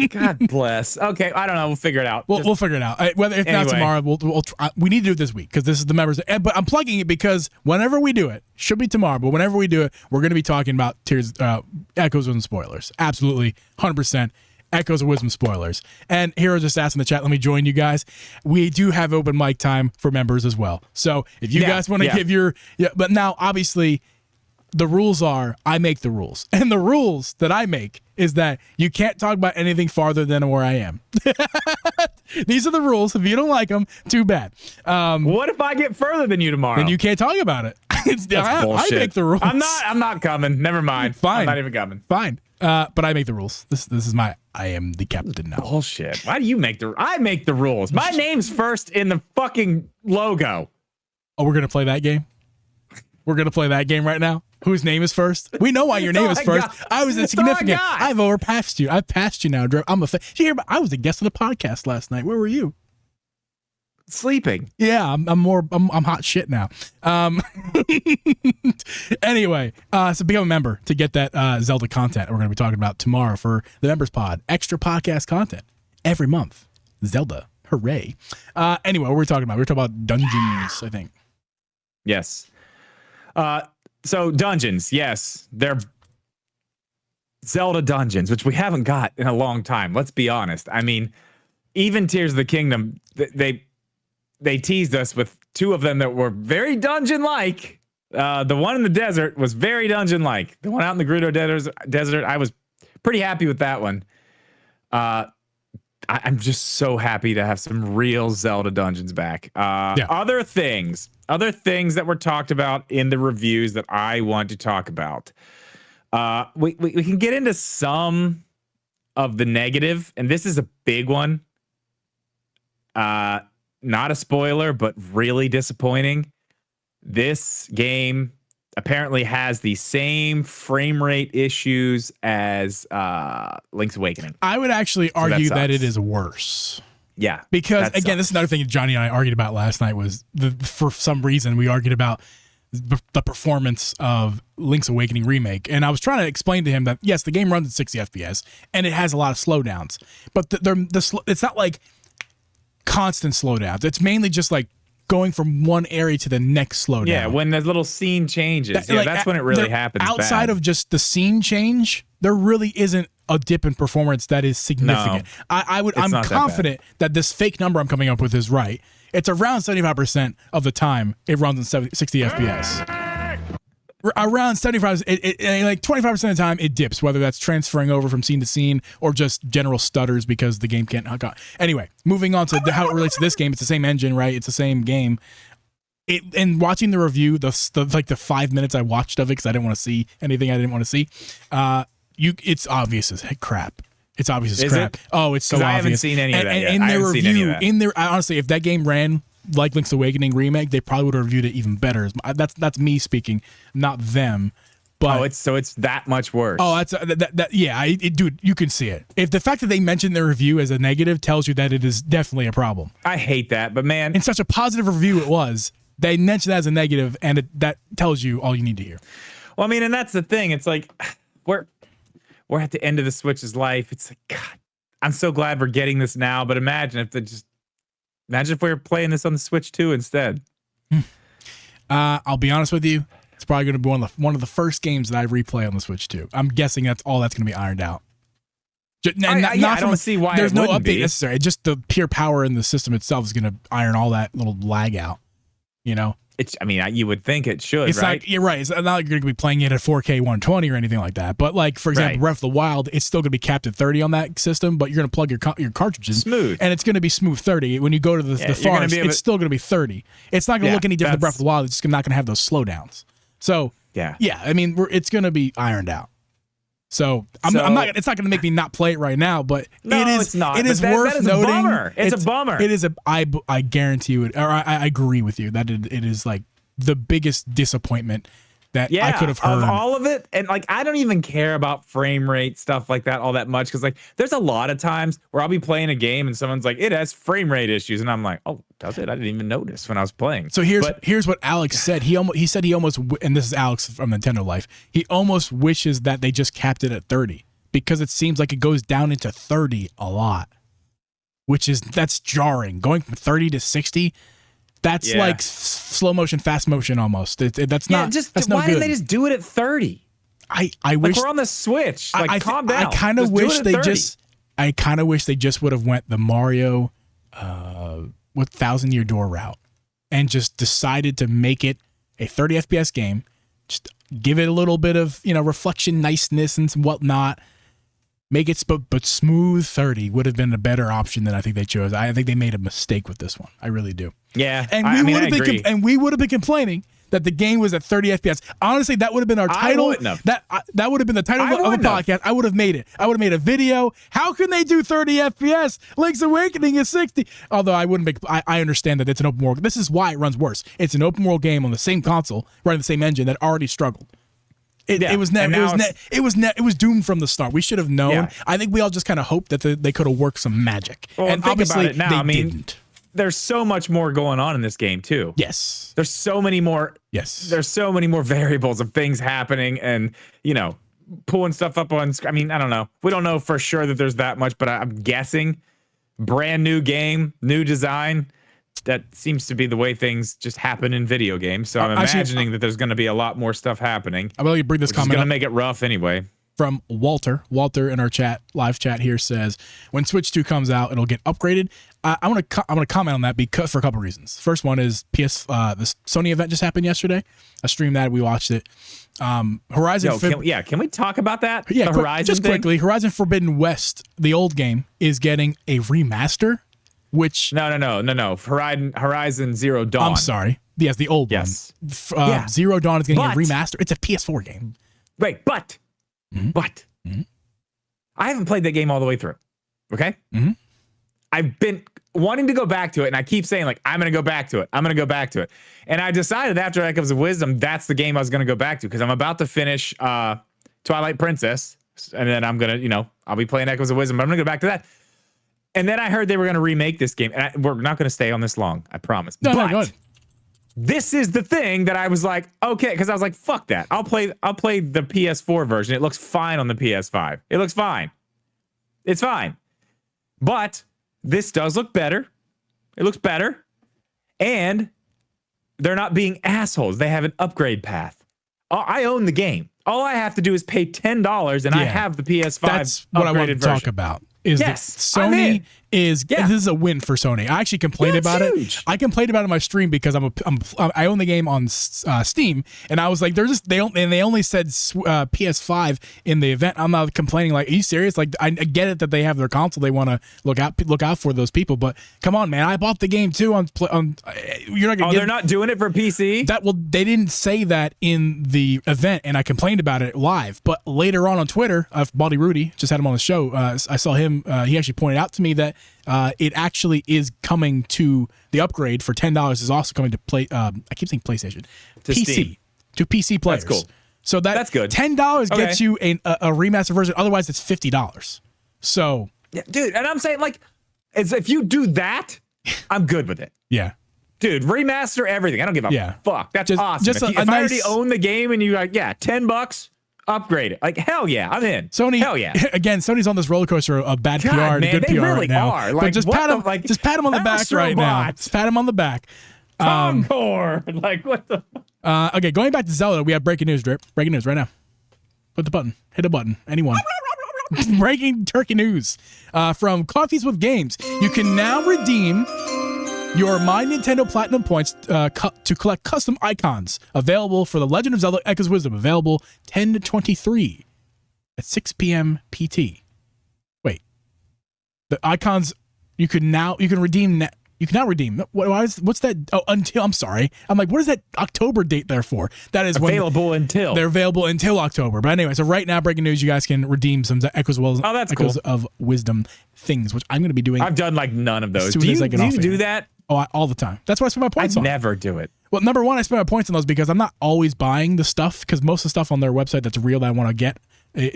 God bless. Okay, I don't know. We'll figure it out. We'll figure it out. Whether if not tomorrow, we'll try. We need to do it this week because this is the members. But I'm plugging it because whenever we do it, should be tomorrow. But whenever we do it, we're going to be talking about Echoes of Wisdom spoilers. Absolutely, 100%. Echoes of Wisdom spoilers. And Hero just asked in the chat, let me join you guys. We do have open mic time for members as well. So if you guys want to give your but now obviously the rules are I make the rules. And the rules that I make is that you can't talk about anything farther than where I am. These are the rules. If you don't like them, too bad. What if I get further than you tomorrow? Then you can't talk about it. That's bullshit. I make the rules. I'm not coming. Never mind. Fine. I'm not even coming. Fine. But I make the rules. This is I am the captain now. Bullshit. Why do you I make the rules? My name's first in the fucking logo. Oh, we're going to play that game? We're going to play that game right now? Whose name is first? We know why your name is first. I was insignificant. I've overpassed you. I've passed you now, Drew. I was a guest on the podcast last night. Where were you? Sleeping. Yeah, I'm hot shit now. Anyway, so become a member to get that Zelda content we're going to be talking about tomorrow for the members pod. Extra podcast content every month. Zelda. Hooray. Anyway, what were we talking about? We were talking about dungeons, I think. Yes. So dungeons, yes, they're Zelda dungeons, which we haven't got in a long time. Let's be honest. I mean, even Tears of the Kingdom, they teased us with two of them that were very dungeon-like. The one in the desert was very dungeon-like. The one out in the Gerudo desert, I was pretty happy with that one. I'm just so happy to have some real Zelda dungeons back. Other things that were talked about in the reviews that I want to talk about. We can get into some of the negative, and this is a big one. Not a spoiler, but really disappointing. This game apparently has the same frame rate issues as Link's Awakening. I would actually argue that it is worse. Yeah. Because, again, this is another thing Johnny and I argued about last night was, for some reason, we argued about the performance of Link's Awakening Remake. And I was trying to explain to him that, yes, the game runs at 60 FPS, and it has a lot of slowdowns. But it's not like constant slowdowns. It's mainly just like going from one area to the next slowdown. Yeah, when the little scene changes. That's when it really happens. Outside of just the scene change, there really isn't a dip in performance that is significant. No, I'm confident that this fake number I'm coming up with is right. It's around 75% of the time it runs in 60 FPS. Around 75, like 25% of the time it dips, whether that's transferring over from scene to scene or just general stutters because the game can't hook on. Anyway, moving on to how it relates to this game, it's the same engine, right? It's the same game. And watching the review, the 5 minutes I watched of it because I didn't want to see anything I didn't want to see. It's obvious as crap. It's obvious as crap. Oh, it's so obvious. I haven't seen any of that yet. In their review, honestly, if that game ran like Link's Awakening Remake, they probably would have reviewed it even better. That's me speaking, not them. But it's that much worse. Oh, dude, you can see it. If the fact that they mentioned their review as a negative tells you that it is definitely a problem. I hate that, but man, in such a positive review it was. They mentioned that as a negative, and that tells you all you need to hear. Well, I mean, and that's the thing. It's like we're at the end of the Switch's life. It's like, God, I'm so glad we're getting this now. But imagine if we were playing this on the Switch 2 instead. I'll be honest with you. It's probably going to be one of the first games that I replay on the Switch too. I'm guessing that's all that's going to be ironed out. I don't see why there's no update be necessary. Just the pure power in the system itself is going to iron all that little lag out. You know, you would think it should. It's right? not. You're right. It's not like you're going to be playing it at 4K 120 or anything like that. But like for example, Breath of the Wild, it's still going to be capped at 30 on that system. But you're going to plug your cartridges smooth, and it's going to be smooth 30. When you go to the forest, it's still going to be 30. It's not going to look any different than Breath of the Wild. It's just not going to have those slowdowns. So yeah. I mean, it's going to be ironed out. So I'm not. It's not going to make me not play it right now, but it's not. It is worth noting. A bummer. It's a bummer. It is a. I guarantee you, or I agree with you that it is like the biggest disappointment that I could have heard of all of it. And like, I don't even care about frame rate stuff like that all that much because like, there's a lot of times where I'll be playing a game and someone's like, it has frame rate issues, and I'm like, oh, does it? I didn't even notice when I was playing. So here's what Alex said. He said he almost, and this is Alex from Nintendo Life. He almost wishes that they just capped it at 30 because it seems like it goes down into 30 a lot, that's jarring. Going from 30 to 60. That's like slow motion, fast motion almost. That's not. That's no why good. didn't they just do it at 30? I wish we're on the Switch. Like, calm down. I kind of wish they just would have went the Mario, 1,000-Year Door route, and just decided to make it a 30 FPS game. Just give it a little bit of reflection, niceness, and whatnot. Make it but smooth 30 would have been a better option than I think they chose. I think they made a mistake with this one. I really do. Yeah, and we would have been complaining that the game was at 30 FPS. Honestly, that would have been our title. That would have been the title of the podcast. I would have made it. I would have made a video. How can they do 30 FPS? Link's Awakening is 60. Although I wouldn't make. I understand that it's an open world. This is why it runs worse. It's an open world game on the same console, running the same engine that already struggled. It was doomed from the start. We should have known. Yeah. I think we all just kind of hoped that they could have worked some magic. Well, and think obviously about it now. They didn't. There's so much more going on in this game too. Yes. There's so many more. Yes. There's so many more variables of things happening and pulling stuff up on. I mean, I don't know. We don't know for sure that there's that much, but I'm guessing brand new game, new design. That seems to be the way things just happen in video games. So I'm imagining that there's going to be a lot more stuff happening. I'm going to bring this comment. It's going to make it rough anyway. From Walter. Walter in our live chat here says, when Switch 2 comes out, it'll get upgraded. I want to comment on that for a couple reasons. First one is this Sony event just happened yesterday. I streamed that. We watched it. Horizon. Can we talk about that? Yeah, Horizon quickly. Horizon Forbidden West, the old game, is getting a remaster. Which no. Horizon Zero Dawn. I'm sorry. Yes, the old one. Zero Dawn is getting a remaster. It's a PS4 game. Right, but I haven't played that game all the way through. Okay? Mm-hmm. I've been wanting to go back to it, and I keep saying, like, I'm going to go back to it. And I decided after Echoes of Wisdom, that's the game I was going to go back to, because I'm about to finish Twilight Princess, and then I'm going to, I'll be playing Echoes of Wisdom, but I'm going to go back to that. And then I heard they were going to remake this game, and we're not going to stay on this long, I promise. No, go ahead. This is the thing that I was like, okay, because I was like, fuck that. I'll play the PS4 version. It looks fine on the PS5. It looks fine. It's fine. But this does look better. It looks better. And they're not being assholes. They have an upgrade path. I own the game. All I have to do is pay $10 and I have the PS5 That's what I want to talk about. Is that Sony this is a win for Sony. I actually complained about it. I complained about it in my stream because I own the game on Steam, and I was like, they only said PS5 in the event. I'm not complaining. Like, are you serious? Like, I get it that they have their console. They want to look out for those people, but come on, man. I bought the game too. You're not gonna. They're not doing it for PC. They didn't say that in the event, and I complained about it live. But later on Twitter, Baldy Rudy just had him on the show. I saw him. He actually pointed out to me that it actually is coming to the upgrade for $10 is also coming to play. I keep saying PlayStation, to PC, Steam. To PC players. That's cool. So that's good. $10 gets you a remaster version. Otherwise, it's $50. So yeah, dude, and I'm saying, like, if you do that, I'm good with it. Yeah. Dude, remaster everything. I don't give a fuck. That's awesome. If I already own the game and you like, $10. Upgrade it. Like, hell yeah, I'm in. Sony, hell yeah. Again, Sony's on this roller coaster of bad PR and good PR really right now. are. Like, just pat him on the back right now. Just pat him on the back. Concord. Like, what the? Okay, going back to Zelda, we have breaking news, Drip. Breaking news right now. Put the button. Hit a button. Anyone. Breaking turkey news from Coffees with Games. You can now redeem your My Nintendo Platinum points to collect custom icons available for The Legend of Zelda Echoes of Wisdom, available 10 to 23 at 6 p.m. PT. Wait. The icons you can redeem. You can now redeem. What's that? Oh, until, I'm sorry. I'm like, what is that October date there for? That is available until. They're available until October. But anyway, so right now, breaking news, you guys can redeem some Echoes of Wisdom things, which I'm going to be doing. I've done like none of those. Do you do that? Oh, all the time. That's why I spend my points on. I never do it. Well, number one, I spend my points on those because I'm not always buying the stuff, because most of the stuff on their website that's real that I want to get,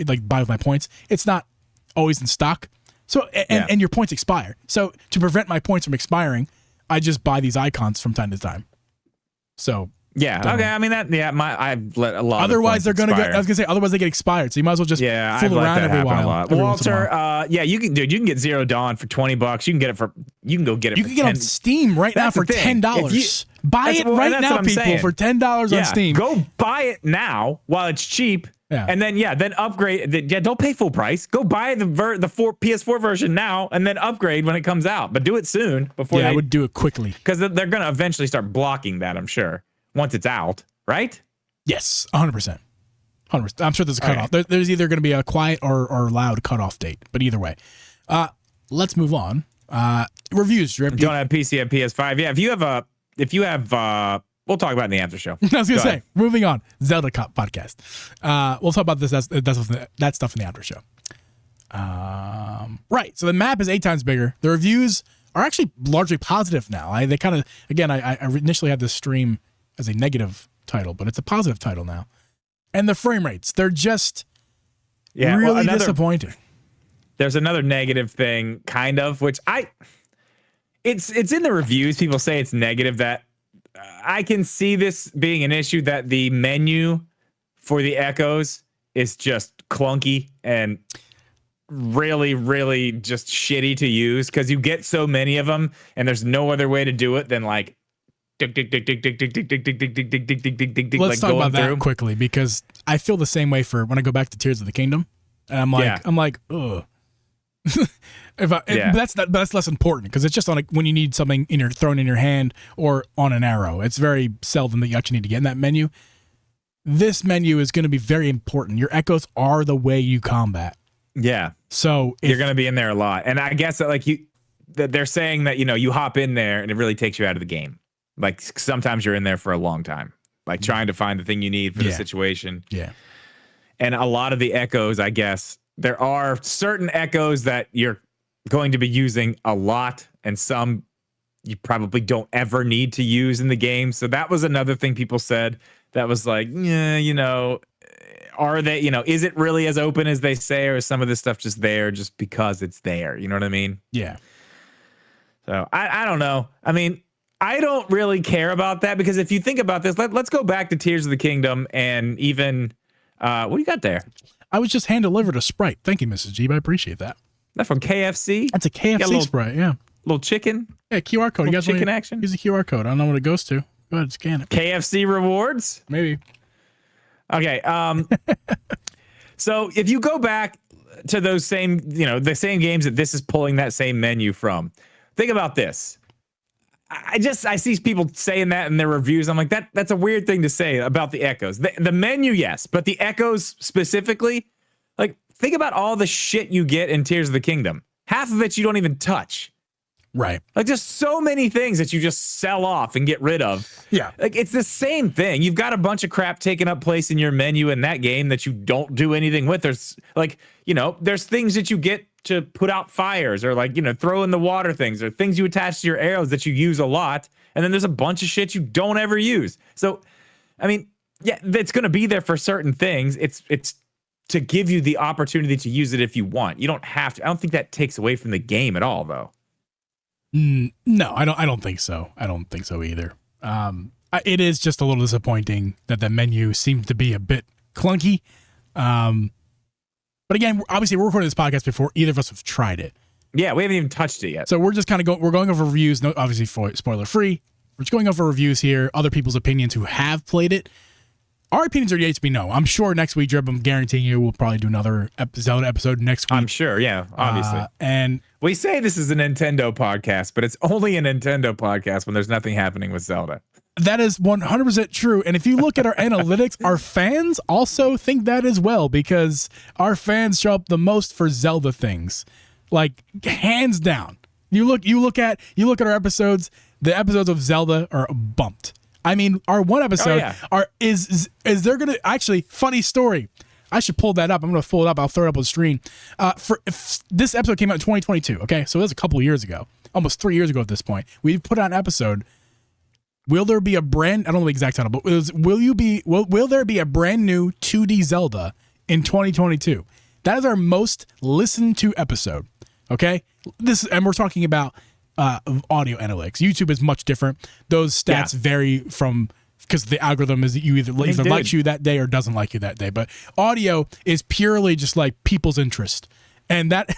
like buy with my points, it's not always in stock. So, and your points expire. So to prevent my points from expiring, I just buy these icons from time to time. So yeah, okay. I mean I've let a lot. Otherwise, they're gonna expire. get. I was gonna say otherwise they get expired. So you might as well just fool around every while. Walter, you can get Zero Dawn for $20. You can get it for. You can go get it. You can get it on Steam right now for $10. Buy it right now, people, for $10 on Steam. Go buy it now while it's cheap. Yeah. And then upgrade. Yeah, don't pay full price. Go buy the PS4 version now, and then upgrade when it comes out. But do it soon before. Yeah, I would do it quickly because they're gonna eventually start blocking that. I'm sure once it's out, right? Yes, 100%. 100%. I'm sure there's a cutoff. Okay. There's either going to be a quiet or loud cutoff date, but either way, let's move on. Reviews. Drip. Don't have PC and PS5. Yeah, if you have. We'll talk about it in the after show. I was going to say, moving on, Zelda Cop podcast. We'll talk about that stuff in the after show. Right, so the map is 8 times bigger. The reviews are actually largely positive now. They kind of, again, I initially had this stream as a negative title, but it's a positive title now. And the frame rates, they're just really disappointing. There's another negative thing, kind of, which it's in the reviews. People say it's negative that. I can see this being an issue that the menu for the Echoes is just clunky and really, really just shitty to use because you get so many of them and there's no other way to do it than like let's talk about that quickly because I feel the same way for when I go back to Tears of the Kingdom and I'm like, ugh. That's less important because it's just on when you need something thrown in your hand or on an arrow. It's very seldom that you actually need to get in that menu. This menu is going to be very important. Your Echoes are the way you combat. Yeah. So you're going to be in there a lot, and I guess that they're saying that you hop in there and it really takes you out of the game. Like sometimes you're in there for a long time, like trying to find the thing you need for the situation. Yeah. And a lot of the Echoes, I guess. There are certain Echoes that you're going to be using a lot, and some you probably don't ever need to use in the game. So that was another thing people said that was like, are they, is it really as open as they say, or is some of this stuff just there just because it's there? You know what I mean? Yeah. So I don't know. I mean, I don't really care about that because if you think about this, let's go back to Tears of the Kingdom and even, what do you got there? I was just hand-delivered a Sprite. Thank you, Mrs. Jeeb. I appreciate that. That from KFC? That's a KFC Sprite, yeah. Little chicken? Yeah, QR code. You guys chicken action? Use a QR code. I don't know what it goes to. Go ahead, scan it. KFC rewards? Maybe. Okay. So if you go back to those same, the same games that this is pulling that same menu from, think about this. I see people saying that in their reviews. I'm like, that's a weird thing to say about the Echoes. The menu, yes, but the Echoes specifically, like, think about all the shit you get in Tears of the Kingdom. Half of it you don't even touch. Right. Like, just so many things that you just sell off and get rid of. Yeah. Like, it's the same thing. You've got a bunch of crap taking up place in your menu in that game that you don't do anything with. There's, like, there's things that you get to put out fires or, like, throw in the water things or things you attach to your arrows that you use a lot. And then there's a bunch of shit you don't ever use. So, I mean, yeah, it's going to be there for certain things. It's to give you the opportunity to use it if you want. You don't have to. I don't think that takes away from the game at all, though. No, I don't think so. I don't think so either. It is just a little disappointing that the menu seems to be a bit clunky. But again, obviously we're recording this podcast before either of us have tried it. Yeah, we haven't even touched it yet. So we're just kind of we're going over reviews, no, obviously spoiler free. We're just going over reviews here, other people's opinions who have played it. Our opinions are yet to be known. I'm sure next week, Drib, I'm guaranteeing you we'll probably do another Zelda episode next week. I'm sure, yeah, obviously. And we say this is a Nintendo podcast, but it's only a Nintendo podcast when there's nothing happening with Zelda. that is 100% true. And if you look at our analytics, our fans also think that as well, because our fans show up the most for Zelda things, like hands down. You look at our episodes. The episodes of Zelda are bumped. I mean, our one episode is there gonna actually funny story. I should pull that up. I'm gonna pull it up. I'll throw it up on the screen. If this episode came out in 2022. Okay, so it was a couple of years ago, almost 3 years ago at this point. We put out an episode. Will there be a brand? I don't know the exact title, but will there be a brand new 2D Zelda in 2022? That is our most listened to episode. Okay, and we're talking about audio analytics. YouTube is much different. Those stats vary from, because the algorithm is either likes you that day or doesn't like you that day. But audio is purely just like people's interest, and that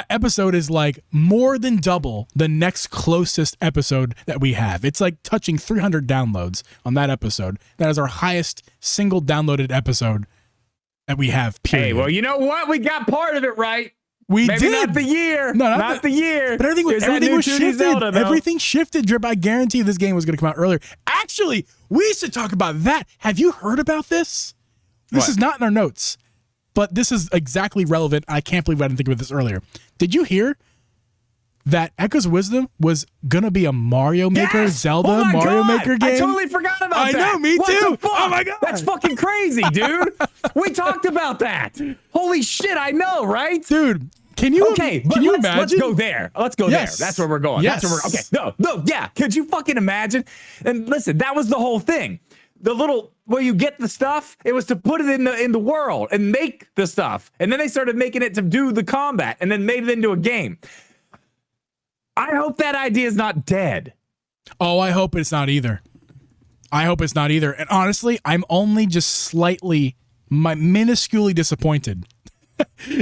episode is like more than double the next closest episode that we have. It's like touching 300 downloads on that episode. That is our highest single downloaded episode that we have. Period. Hey, well, you know what? We got part of it right. We Maybe did. not the year. No, not the year. But everything was shifted. Zelda, everything shifted, Drip. I guarantee this game was going to come out earlier. Actually, we should talk about that. Have you heard about this? This is not in our notes, but this is exactly relevant. I can't believe I didn't think of this earlier. Did you hear that Echoes of Wisdom was going to be a Mario Maker Zelda Mario Maker game? I totally forgot about that. I know, me too. Oh my God. That's fucking crazy, dude. We talked about that. Holy shit, I know, right? Dude. Can you imagine? Let's go there. Let's go there. That's where we're going. Yes. That's where we're No, yeah. Could you fucking imagine? And listen, that was the whole thing. The little where you get the stuff, it was to put it in the world and make the stuff. And then they started making it to do the combat and then made it into a game. I hope that idea is not dead. Oh, I hope it's not either. And honestly, I'm only just slightly, minusculely disappointed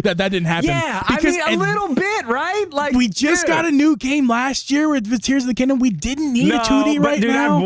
that didn't happen. Yeah, because, a little bit, right? Like we just got a new game last year with Tears of the Kingdom. We didn't need a 2D right now.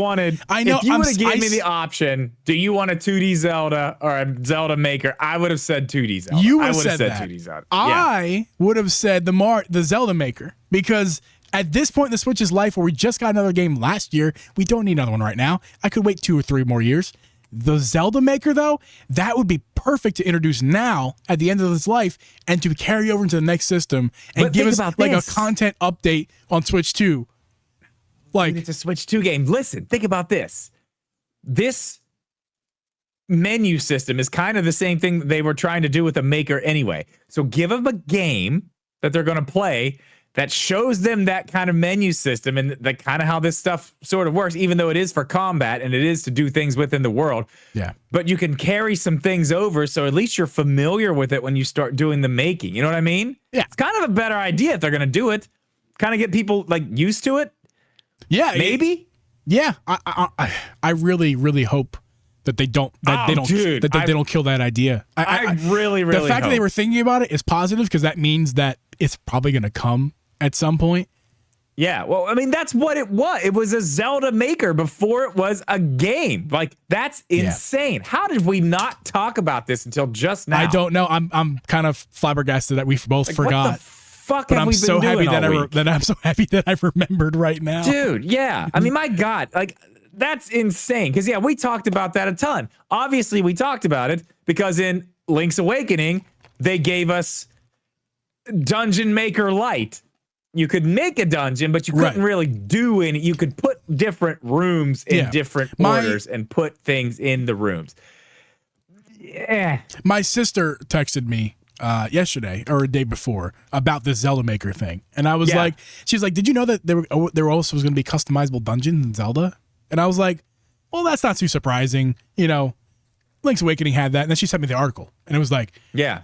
I know. If you would have given me the option, do you want a 2D Zelda or a Zelda Maker? I would have said 2D Zelda. You would have said that. 2D Zelda. I would have said the Zelda Maker, because at this point in the Switch's life, where we just got another game last year, we don't need another one right now. I could wait 2 or 3 more years. The Zelda Maker, though, that would be perfect to introduce now at the end of its life and to carry over into the next system and give us like a content update on Switch 2. Like, it's a Switch 2 game. Listen, think about this. This menu system is kind of the same thing they were trying to do with the Maker anyway. So give them a game that they're going to play that shows them that kind of menu system and that kind of how this stuff sort of works, even though it is for combat and it is to do things within the world. Yeah. But you can carry some things over, so at least you're familiar with it when you start doing the making. You know what I mean? Yeah. It's kind of a better idea if they're going to do it. Kind of get people like used to it. Yeah. Maybe. Yeah. I really, really hope that they don't they don't kill that idea. I really the fact hope. that they were thinking about it is positive, because that means that it's probably going to come at some point. Yeah, well, I mean, that's what it was. It was a Zelda Maker before it was a game. Like, that's insane. How did we not talk about this until just now? I don't know. I'm kind of flabbergasted that we both forgot. What the fuck have we been doing all week? I'm so happy that I remembered right now. Dude, yeah. I mean, my God, like, that's insane. Because, we talked about that a ton. Obviously, we talked about it because in Link's Awakening, they gave us Dungeon Maker Lite. You could make a dungeon, but you couldn't really do any. You could put different rooms in different orders and put things in the rooms. Yeah. My sister texted me yesterday or a day before about this Zelda Maker thing, and I was like, she's like, "Did you know that there also was going to be customizable dungeons in Zelda?" And I was like, "Well, that's not too surprising, you know." Link's Awakening had that, and then she sent me the article, and it was like,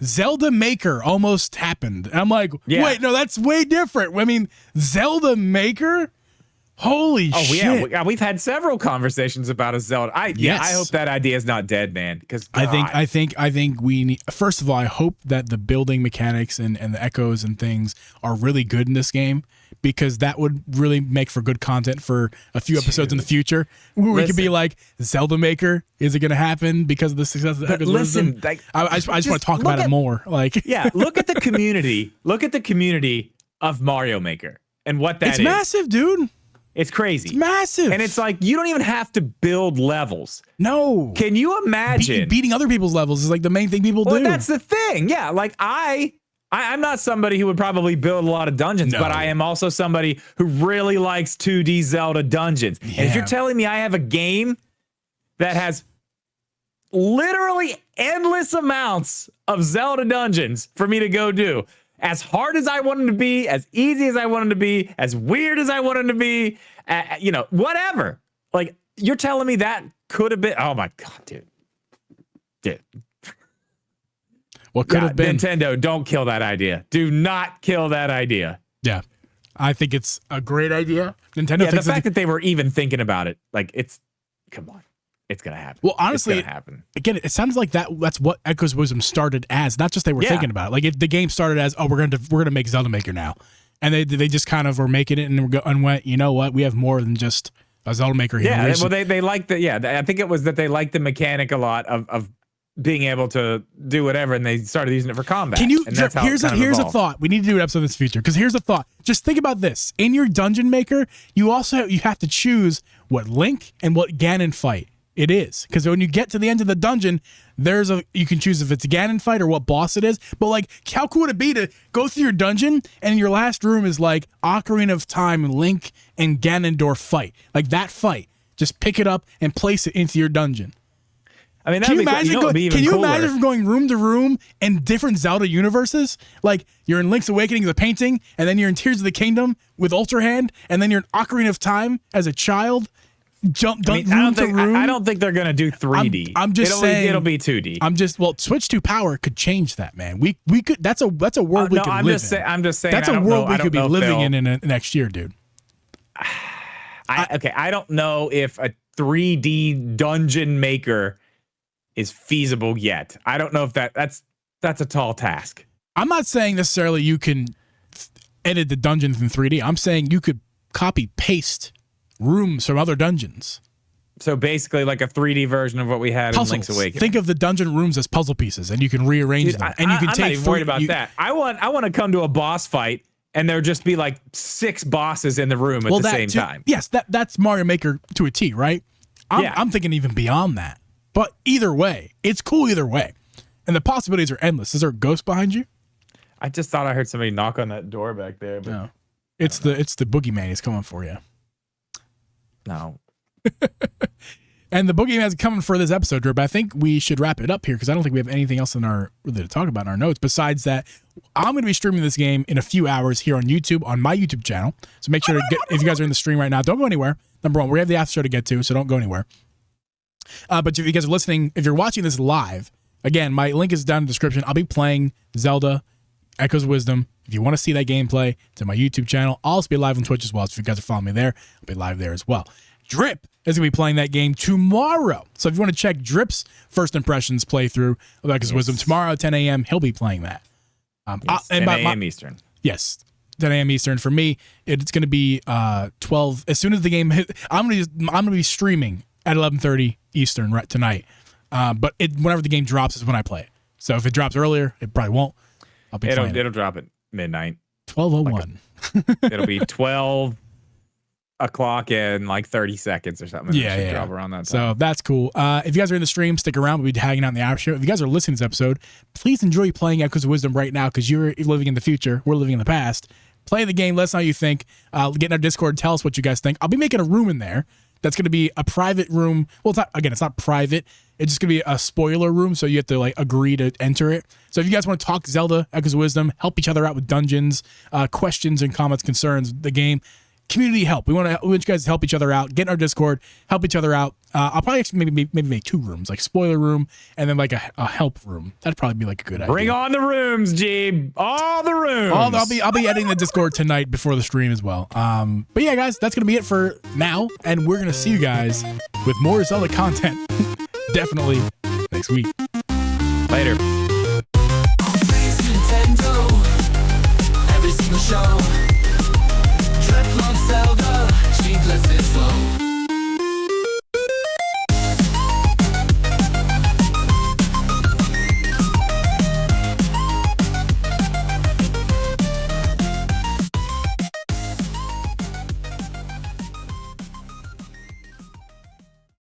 Zelda Maker almost happened. And I'm like, wait, no, that's way different. I mean, Zelda Maker? Holy shit! Yeah, we've had several conversations about a Zelda. I hope that idea is not dead, man. Because I think we need. First of all, I hope that the building mechanics and the echoes and things are really good in this game, because that would really make for good content for a few episodes in the future. Where we could be like, Zelda Maker, is it going to happen because of the success of the Echoes Wisdom? Like, I just want to talk about it more. Like, yeah, look at the community. Look at the community of Mario Maker and what that is. It's massive, dude. It's crazy. It's massive. And it's like, you don't even have to build levels. No. Can you imagine? Beating other people's levels is like the main thing people do. Well, that's the thing. Yeah. Like I'm not somebody who would probably build a lot of dungeons, but I am also somebody who really likes 2D Zelda dungeons. Yeah. And if you're telling me I have a game that has literally endless amounts of Zelda dungeons for me to go do, as hard as I want them to be, as easy as I want them to be, as weird as I want them to be, whatever. Like, you're telling me that could have been, oh my God, dude. What could have been? Nintendo, don't kill that idea. Do not kill that idea. Yeah. I think it's a great idea. Nintendo. Yeah, the fact that they were even thinking about it, like, come on. It's going to happen. Well, honestly, it's gonna happen. Again, it sounds like that's what Echoes Wisdom started as. Not just they were thinking about it. Like, the game started as, we're going to make Zelda Maker now. And they just kind of were making it and went, you know what? We have more than just a Zelda Maker here. Yeah, well, they liked I think it was that they liked the mechanic a lot of being able to do whatever, and they started using it for combat. Can you? And that's how here's a thought. We need to do an episode in this future, because here's a thought. Just think about this. In your dungeon maker, you have to choose what Link and what Ganon fight it is, because when you get to the end of the dungeon, you can choose if it's a Ganon fight or what boss it is. But like, how cool would it be to go through your dungeon and your last room is like Ocarina of Time, Link and Ganondorf fight, like that fight. Just pick it up and place it into your dungeon. I mean, can you imagine from going room to room in different Zelda universes? Like, you're in Link's Awakening as a painting, and then you're in Tears of the Kingdom with Ultra Hand, and then you're in Ocarina of Time as a child. I don't think they're gonna do 3D. I'm just saying it'll be 2D. Switch 2 Power could change that, man. We could. That's a world we could live in. I'm just saying. That's a world we could be living in next year, dude. I don't know if a 3D dungeon maker is feasible yet. I don't know if that's a tall task. I'm not saying necessarily you can edit the dungeons in 3D. I'm saying you could copy paste rooms from other dungeons. So basically like a 3D version of what we had in Link's Awakening. Think of the dungeon rooms as puzzle pieces, and you can rearrange them. And you can I'm not even worried about that. I want to come to a boss fight and there just be like 6 bosses in the room at the same time. Yes, that's Mario Maker to a T, right? I'm thinking even beyond that. But either way, it's cool either way. And the possibilities are endless. Is there a ghost behind you? I just thought I heard somebody knock on that door back there. But no. It's the boogeyman. He's coming for you. No. And the boogeyman's coming for this episode, Drew, but I think we should wrap it up here, because I don't think we have anything else really to talk about in our notes, besides that I'm going to be streaming this game in a few hours here on YouTube, on my YouTube channel. So make sure to if you guys are in the stream right now, don't go anywhere. Number one, we have the after show to get to, so don't go anywhere. But if you guys are listening, if you're watching this live, again, my link is down in the description. I'll be playing Zelda Echoes of Wisdom. If you want to see that gameplay, it's on my YouTube channel. I'll also be live on Twitch as well. So if you guys are following me there, I'll be live there as well. Drip is going to be playing that game tomorrow. So if you want to check Drip's first impressions playthrough of Echoes of Wisdom tomorrow at 10 a.m., he'll be playing that. 10 a.m. Eastern. Yes. 10 a.m. Eastern. For me, it's going to be 12. As soon as the game hits, I'm going to be streaming at 11:30 Eastern right tonight. But whenever the game drops is when I play it. So if it drops earlier, it probably won't. I'll be playing it. It'll drop at midnight. 12:01. It'll be 12 o'clock in like 30 seconds or something. Yeah. Drop around that time. So that's cool. If you guys are in the stream, stick around. We'll be hanging out in the after show. If you guys are listening to this episode, please enjoy playing Echoes of Wisdom right now, because you're living in the future. We're living in the past. Play the game. Let us know how you think. Get in our Discord. Tell us what you guys think. I'll be making a room in there. That's going to be a private room. Well, it's not private. It's just going to be a spoiler room, so you have to like agree to enter it. So if you guys want to talk Zelda, Echoes of Wisdom, help each other out with dungeons, questions and comments, concerns, the game, community help. We want you guys to help each other out, get in our Discord, help each other out. I'll probably actually maybe make 2 rooms, like spoiler room and then like a help room. That'd probably be like a good idea. Bring on the rooms, Jeeb. All the rooms. I'll be editing the Discord tonight before the stream as well. But yeah, guys, that's gonna be it for now, and we're gonna see you guys with more Zelda content definitely next week. Later. Nintendo, every single show. Dreadlong Zelda, cheap, less is slow.